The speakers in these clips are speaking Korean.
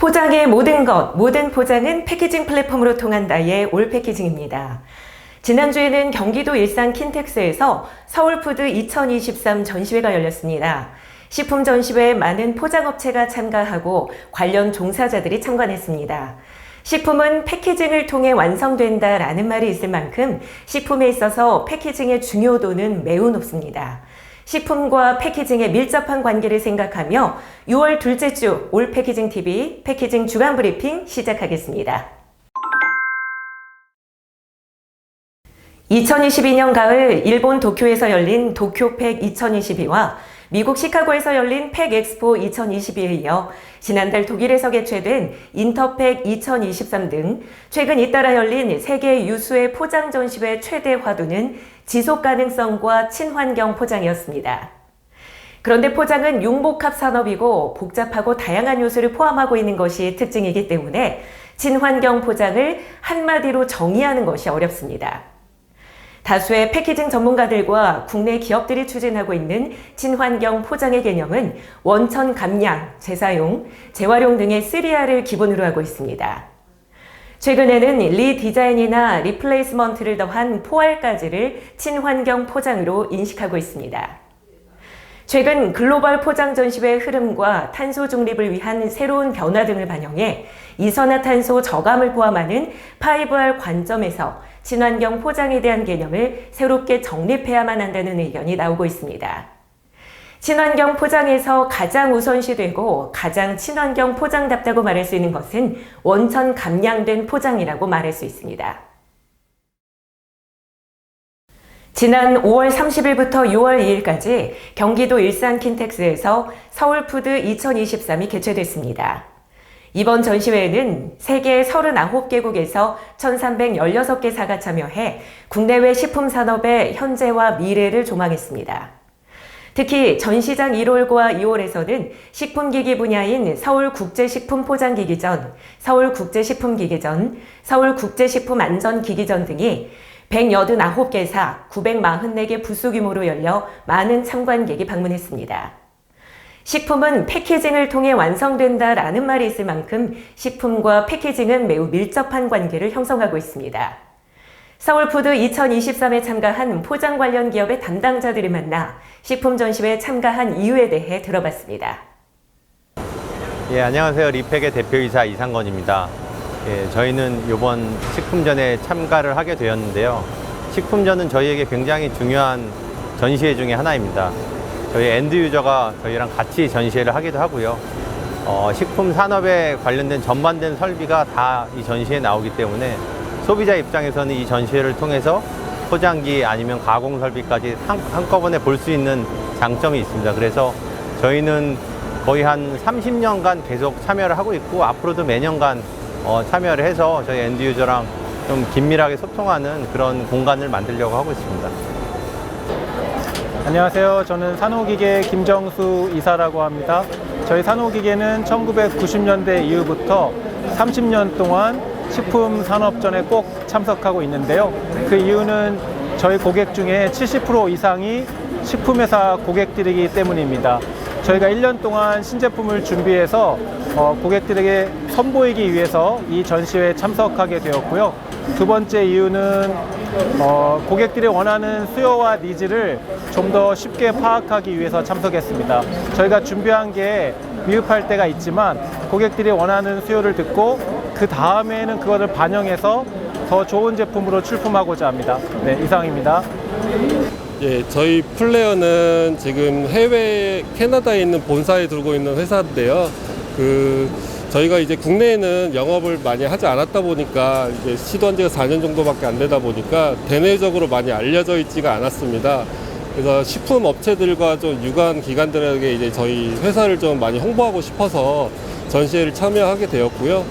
포장의 모든 것, 모든 포장은 패키징 플랫폼으로 통한다의 올 패키징입니다. 지난주에는 경기도 일산 킨텍스에서 서울푸드 2023 전시회가 열렸습니다. 식품 전시회에 많은 포장업체가 참가하고 관련 종사자들이 참관했습니다. 식품은 패키징을 통해 완성된다라는 말이 있을 만큼 식품에 있어서 패키징의 중요도는 매우 높습니다. 식품과 패키징의 밀접한 관계를 생각하며 6월 둘째 주 올 패키징 TV 패키징 주간 브리핑 시작하겠습니다. 2022년 가을 일본 도쿄에서 열린 도쿄팩 2022와 미국 시카고에서 열린 팩엑스포 2022에 이어 지난달 독일에서 개최된 인터팩 2023 등 최근 잇따라 열린 세계 유수의 포장 전시회 최대 화두는 지속 가능성과 친환경 포장이었습니다. 그런데 포장은 융복합 산업이고 복잡하고 다양한 요소를 포함하고 있는 것이 특징이기 때문에 친환경 포장을 한마디로 정의하는 것이 어렵습니다. 다수의 패키징 전문가들과 국내 기업들이 추진하고 있는 친환경 포장의 개념은 원천 감량, 재사용, 재활용 등의 3R을 기본으로 하고 있습니다. 최근에는 리디자인이나 리플레이스먼트를 더한 4R까지를 친환경 포장으로 인식하고 있습니다. 최근 글로벌 포장 전시회의 흐름과 탄소 중립을 위한 새로운 변화 등을 반영해 이산화탄소 저감을 포함하는 5R 관점에서 친환경 포장에 대한 개념을 새롭게 정립해야만 한다는 의견이 나오고 있습니다. 친환경 포장에서 가장 우선시되고 가장 친환경 포장답다고 말할 수 있는 것은 원천 감량된 포장이라고 말할 수 있습니다. 지난 5월 30일부터 6월 2일까지 경기도 일산 킨텍스에서 서울푸드 2023이 개최됐습니다. 이번 전시회에는 세계 39개국에서 1316개사가 참여해 국내외 식품산업의 현재와 미래를 조망했습니다. 특히 전시장 1월과 2월에서는 식품기기 분야인 서울국제식품포장기기전, 서울국제식품기기전, 서울국제식품안전기기전 등이 189개사, 944개 부스 규모로 열려 많은 참관객이 방문했습니다. 식품은 패키징을 통해 완성된다라는 말이 있을 만큼 식품과 패키징은 매우 밀접한 관계를 형성하고 있습니다. 서울푸드 2023에 참가한 포장 관련 기업의 담당자들을 만나 식품 전시회에 참가한 이유에 대해 들어봤습니다. 안녕하세요. 리팩의 대표이사 이상건입니다. 저희는 이번 식품전에 참가를 하게 되었는데요. 식품전은 저희에게 굉장히 중요한 전시회 중에 하나입니다. 저희 엔드 유저가 저희랑 같이 전시회를 하기도 하고요. 식품 산업에 관련된 전반된 설비가 다 이 전시회에 나오기 때문에 소비자 입장에서는 이 전시회를 통해서 포장기 아니면 가공 설비까지 한꺼번에 볼 수 있는 장점이 있습니다. 그래서 저희는 거의 한 30년간 계속 참여를 하고 있고 앞으로도 매년간 참여를 해서 저희 엔드 유저랑 좀 긴밀하게 소통하는 그런 공간을 만들려고 하고 있습니다. 안녕하세요. 저는 산호기계 김정수 이사라고 합니다. 저희 산호기계는 1990년대 이후부터 30년 동안 식품 산업전에 꼭 참석하고 있는데요. 그 이유는 저희 고객 중에 70% 이상이 식품회사 고객들이기 때문입니다. 저희가 1년 동안 신제품을 준비해서 고객들에게 선보이기 위해서 이 전시회에 참석하게 되었고요. 두 번째 이유는 고객들이 원하는 수요와 니즈를 좀 더 쉽게 파악하기 위해서 참석했습니다. 저희가 준비한 게 미흡할 때가 있지만 고객들이 원하는 수요를 듣고 그 다음에는 그거를 반영해서 더 좋은 제품으로 출품하고자 합니다. 네, 이상입니다. 저희 플레어는 지금 해외 캐나다에 있는 본사에 두고 있는 회사인데요. 저희가 이제 국내에는 영업을 많이 하지 않았다 보니까 이제 시도한 지가 4년 정도밖에 안 되다 보니까 대내적으로 많이 알려져 있지가 않았습니다. 그래서 식품 업체들과 좀 유관 기관들에게 이제 저희 회사를 좀 많이 홍보하고 싶어서 전시회를 참여하게 되었고요.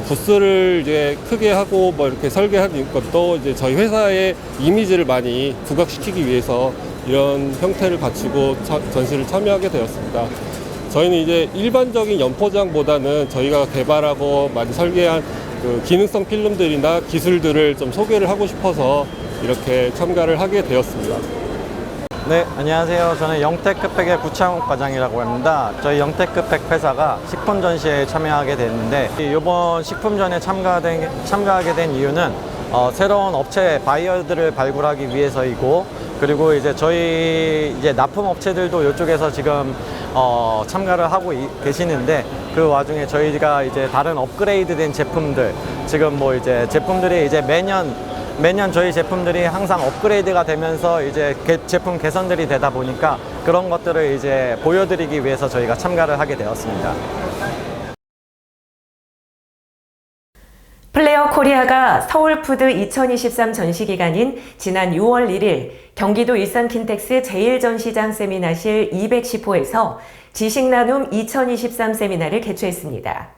부스를 이제 크게 하고 이렇게 설계하는 것도 이제 저희 회사의 이미지를 많이 부각시키기 위해서 이런 형태를 갖추고 전시를 참여하게 되었습니다. 저희는 이제 일반적인 연포장보다는 저희가 개발하고 많이 설계한 그 기능성 필름들이나 기술들을 좀 소개를 하고 싶어서 이렇게 참가를 하게 되었습니다. 네, 안녕하세요. 저는 영택크팩의 구창욱 과장이라고 합니다. 저희 영택크팩 회사가 식품 전시회에 참여하게 됐는데 이번 식품전에 참가하게 된 이유는 새로운 업체 바이어들을 발굴하기 위해서이고, 그리고 이제 저희 납품 업체들도 이쪽에서 지금 참가를 하고 계시는데, 그 와중에 저희가 이제 다른 업그레이드된 제품들, 지금 뭐 이제 제품들이 이제 매년 저희 제품들이 항상 업그레이드가 되면서 이제 제품 개선들이 되다 보니까 그런 것들을 이제 보여드리기 위해서 저희가 참가를 하게 되었습니다. 플레어 코리아가 서울푸드 2023 전시 기간인 지난 6월 1일 경기도 일산 킨텍스 제1전시장 세미나실 210호에서 지식나눔 2023 세미나를 개최했습니다.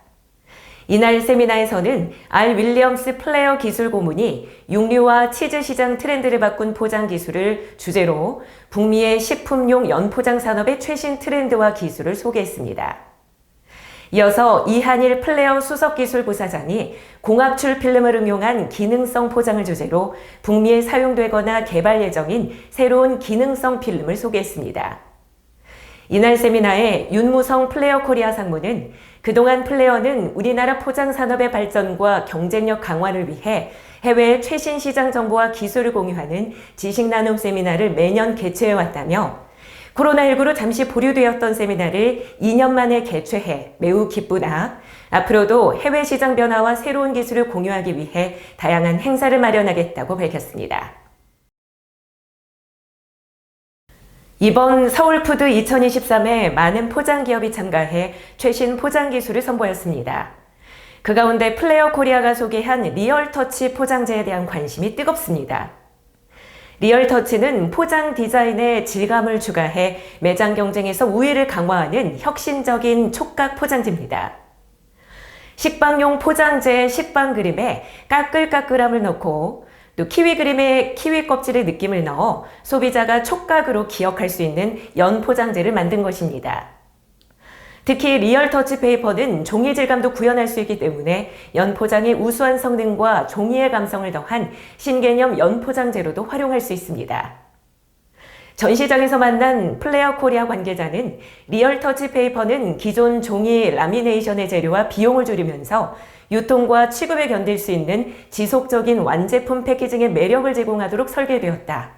이날 세미나에서는 알 윌리엄스 플레어 기술 고문이 육류와 치즈 시장 트렌드를 바꾼 포장 기술을 주제로 북미의 식품용 연포장 산업의 최신 트렌드와 기술을 소개했습니다. 이어서 이한일 플레어 수석기술부사장이 공압출 필름을 응용한 기능성 포장을 주제로 북미에 사용되거나 개발 예정인 새로운 기능성 필름을 소개했습니다. 이날 세미나에 윤무성 플레어 코리아 상무는 그동안 플레어는 우리나라 포장 산업의 발전과 경쟁력 강화를 위해 해외의 최신 시장 정보와 기술을 공유하는 지식 나눔 세미나를 매년 개최해 왔다며 코로나19로 잠시 보류되었던 세미나를 2년 만에 개최해 매우 기쁘다. 앞으로도 해외 시장 변화와 새로운 기술을 공유하기 위해 다양한 행사를 마련하겠다고 밝혔습니다. 이번 서울푸드 2023에 많은 포장기업이 참가해 최신 포장기술을 선보였습니다. 그 가운데 플레어 코리아가 소개한 리얼터치 포장재에 대한 관심이 뜨겁습니다. 리얼터치는 포장 디자인에 질감을 추가해 매장 경쟁에서 우위를 강화하는 혁신적인 촉각 포장재입니다. 식빵용 포장재의 식빵 그림에 까끌까끌함을 넣고 또 키위 그림에 키위 껍질의 느낌을 넣어 소비자가 촉각으로 기억할 수 있는 연 포장재를 만든 것입니다. 특히 리얼터치 페이퍼는 종이 질감도 구현할 수 있기 때문에 연 포장의 우수한 성능과 종이의 감성을 더한 신개념 연 포장재로도 활용할 수 있습니다. 전시장에서 만난 플레어 코리아 관계자는 리얼터치 페이퍼는 기존 종이 라미네이션의 재료와 비용을 줄이면서 유통과 취급에 견딜 수 있는 지속적인 완제품 패키징의 매력을 제공하도록 설계되었다.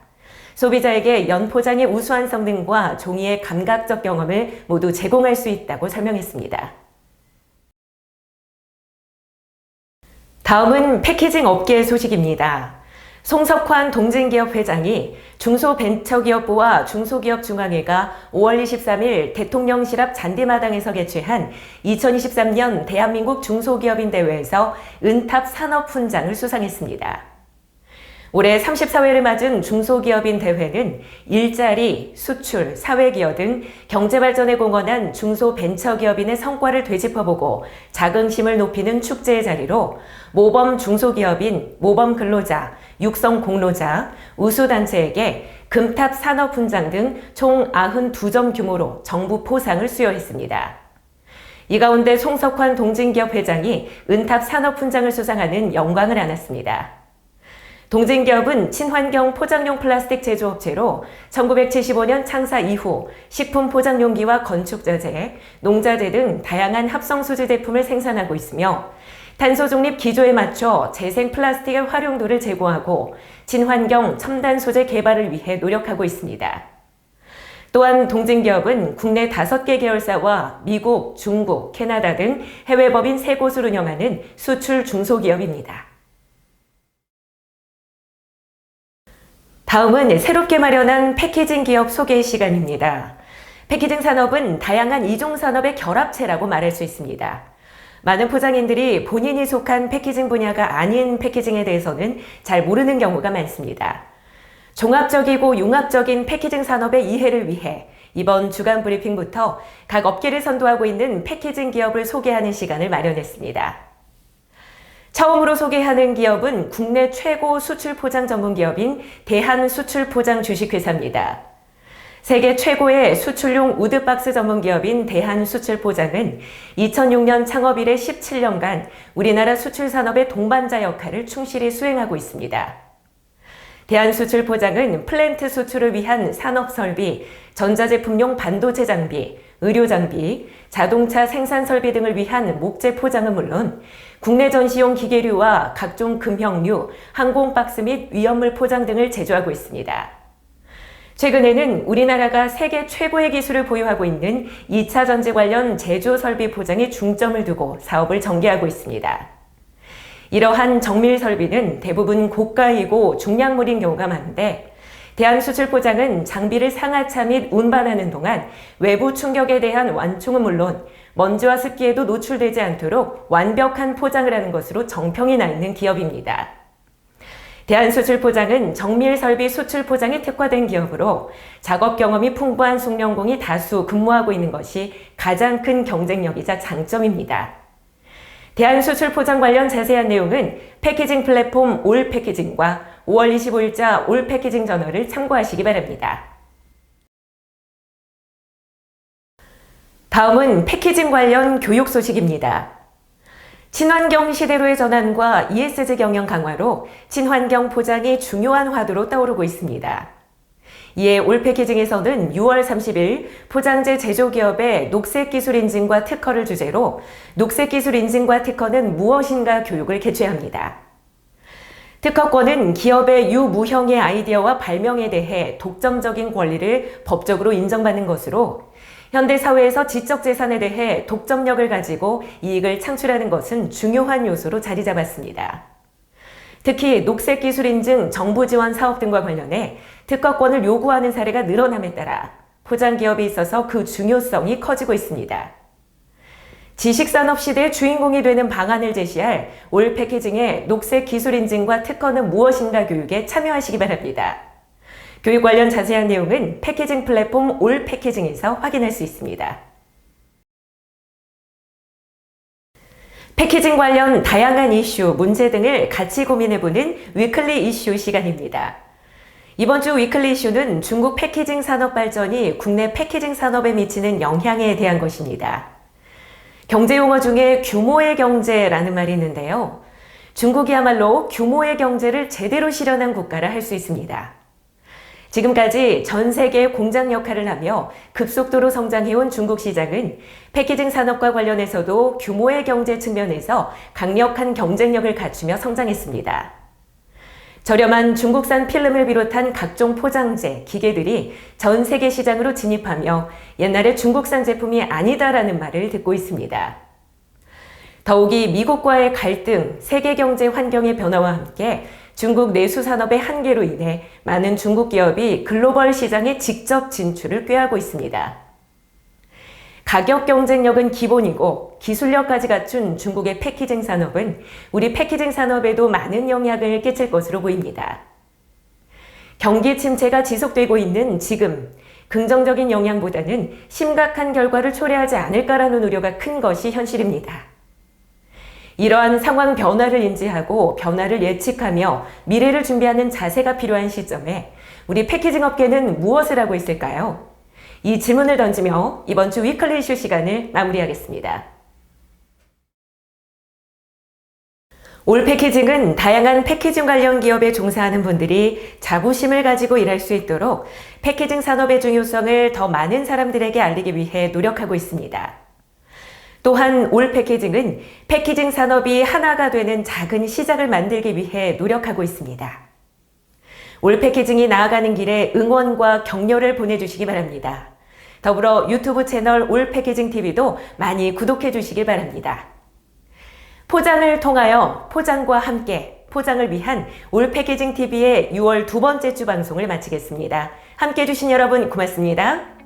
소비자에게 연포장의 우수한 성능과 종이의 감각적 경험을 모두 제공할 수 있다고 설명했습니다. 다음은 패키징 업계의 소식입니다. 송석환 동진기업 회장이 중소벤처기업부와 중소기업중앙회가 5월 23일 대통령실 앞 잔디마당에서 개최한 2023년 대한민국 중소기업인 대회에서 은탑 산업훈장을 수상했습니다. 올해 34회를 맞은 중소기업인 대회는 일자리, 수출, 사회기여 등 경제발전에 공헌한 중소벤처기업인의 성과를 되짚어보고 자긍심을 높이는 축제의 자리로 모범 중소기업인, 모범 근로자, 육성 공로자, 우수단체에게 금탑 산업훈장 등 총 92점 규모로 정부 포상을 수여했습니다. 이 가운데 송석환 동진기업 회장이 은탑 산업훈장을 수상하는 영광을 안았습니다. 동진기업은 친환경 포장용 플라스틱 제조업체로 1975년 창사 이후 식품 포장용기와 건축자재, 농자재 등 다양한 합성수지 제품을 생산하고 있으며 탄소 중립 기조에 맞춰 재생 플라스틱의 활용도를 제고하고 친환경 첨단 소재 개발을 위해 노력하고 있습니다. 또한 동진기업은 국내 5개 계열사와 미국, 중국, 캐나다 등 해외 법인 3곳을 운영하는 수출 중소기업입니다. 다음은 새롭게 마련한 패키징 기업 소개 시간입니다. 패키징 산업은 다양한 이종 산업의 결합체라고 말할 수 있습니다. 많은 포장인들이 본인이 속한 패키징 분야가 아닌 패키징에 대해서는 잘 모르는 경우가 많습니다. 종합적이고 융합적인 패키징 산업의 이해를 위해 이번 주간 브리핑부터 각 업계를 선도하고 있는 패키징 기업을 소개하는 시간을 마련했습니다. 처음으로 소개하는 기업은 국내 최고 수출 포장 전문 기업인 대한수출포장 주식회사입니다. 세계 최고의 수출용 우드박스 전문 기업인 대한수출포장은 2006년 창업 이래 17년간 우리나라 수출 산업의 동반자 역할을 충실히 수행하고 있습니다. 대한수출포장은 플랜트 수출을 위한 산업설비, 전자제품용 반도체 장비, 의료장비, 자동차 생산설비 등을 위한 목재 포장은 물론 국내 전시용 기계류와 각종 금형류, 항공박스 및 위험물 포장 등을 제조하고 있습니다. 최근에는 우리나라가 세계 최고의 기술을 보유하고 있는 2차 전지 관련 제조 설비 포장에 중점을 두고 사업을 전개하고 있습니다. 이러한 정밀 설비는 대부분 고가이고 중량물인 경우가 많은데 대한수출포장은 장비를 상하차 및 운반하는 동안 외부 충격에 대한 완충은 물론 먼지와 습기에도 노출되지 않도록 완벽한 포장을 하는 것으로 정평이 나 있는 기업입니다. 대한수출포장은 정밀설비 수출포장에 특화된 기업으로 작업 경험이 풍부한 숙련공이 다수 근무하고 있는 것이 가장 큰 경쟁력이자 장점입니다. 대한수출포장 관련 자세한 내용은 패키징 플랫폼 올패키징과 5월 25일자 올패키징 저널을 참고하시기 바랍니다. 다음은 패키징 관련 교육 소식입니다. 친환경 시대로의 전환과 ESG 경영 강화로 친환경 포장이 중요한 화두로 떠오르고 있습니다. 이에 올패키징에서는 6월 30일 포장재 제조기업의 녹색기술 인증과 특허를 주제로 녹색기술 인증과 특허는 무엇인가 교육을 개최합니다. 특허권은 기업의 유무형의 아이디어와 발명에 대해 독점적인 권리를 법적으로 인정받는 것으로 현대사회에서 지적재산에 대해 독점력을 가지고 이익을 창출하는 것은 중요한 요소로 자리 잡았습니다. 특히 녹색기술인증 정부지원 사업 등과 관련해 특허권을 요구하는 사례가 늘어남에 따라 포장기업에 있어서 그 중요성이 커지고 있습니다. 지식산업 시대의 주인공이 되는 방안을 제시할 올패키징의 녹색기술인증과 특허는 무엇인가 교육에 참여하시기 바랍니다. 교육 관련 자세한 내용은 패키징 플랫폼 올패키징에서 확인할 수 있습니다. 패키징 관련 다양한 이슈, 문제 등을 같이 고민해보는 위클리 이슈 시간입니다. 이번 주 위클리 이슈는 중국 패키징 산업 발전이 국내 패키징 산업에 미치는 영향에 대한 것입니다. 경제 용어 중에 규모의 경제라는 말이 있는데요. 중국이야말로 규모의 경제를 제대로 실현한 국가라 할 수 있습니다. 지금까지 전 세계 공장 역할을 하며 급속도로 성장해온 중국 시장은 패키징 산업과 관련해서도 규모의 경제 측면에서 강력한 경쟁력을 갖추며 성장했습니다. 저렴한 중국산 필름을 비롯한 각종 포장재, 기계들이 전 세계 시장으로 진입하며 옛날에 중국산 제품이 아니다라는 말을 듣고 있습니다. 더욱이 미국과의 갈등, 세계 경제 환경의 변화와 함께 중국 내수 산업의 한계로 인해 많은 중국 기업이 글로벌 시장에 직접 진출을 꾀하고 있습니다. 가격 경쟁력은 기본이고 기술력까지 갖춘 중국의 패키징 산업은 우리 패키징 산업에도 많은 영향을 끼칠 것으로 보입니다. 경기 침체가 지속되고 있는 지금, 긍정적인 영향보다는 심각한 결과를 초래하지 않을까라는 우려가 큰 것이 현실입니다. 이러한 상황 변화를 인지하고 변화를 예측하며 미래를 준비하는 자세가 필요한 시점에 우리 패키징 업계는 무엇을 하고 있을까요? 이 질문을 던지며 이번 주 위클리 이슈 시간을 마무리하겠습니다. 올 패키징은 다양한 패키징 관련 기업에 종사하는 분들이 자부심을 가지고 일할 수 있도록 패키징 산업의 중요성을 더 많은 사람들에게 알리기 위해 노력하고 있습니다. 또한 올 패키징은 패키징 산업이 하나가 되는 작은 시장을 만들기 위해 노력하고 있습니다. 올 패키징이 나아가는 길에 응원과 격려를 보내주시기 바랍니다. 더불어 유튜브 채널 올 패키징 TV도 많이 구독해 주시기 바랍니다. 포장을 통하여 포장과 함께 포장을 위한 올 패키징 TV의 6월 두 번째 주 방송을 마치겠습니다. 함께 해주신 여러분 고맙습니다.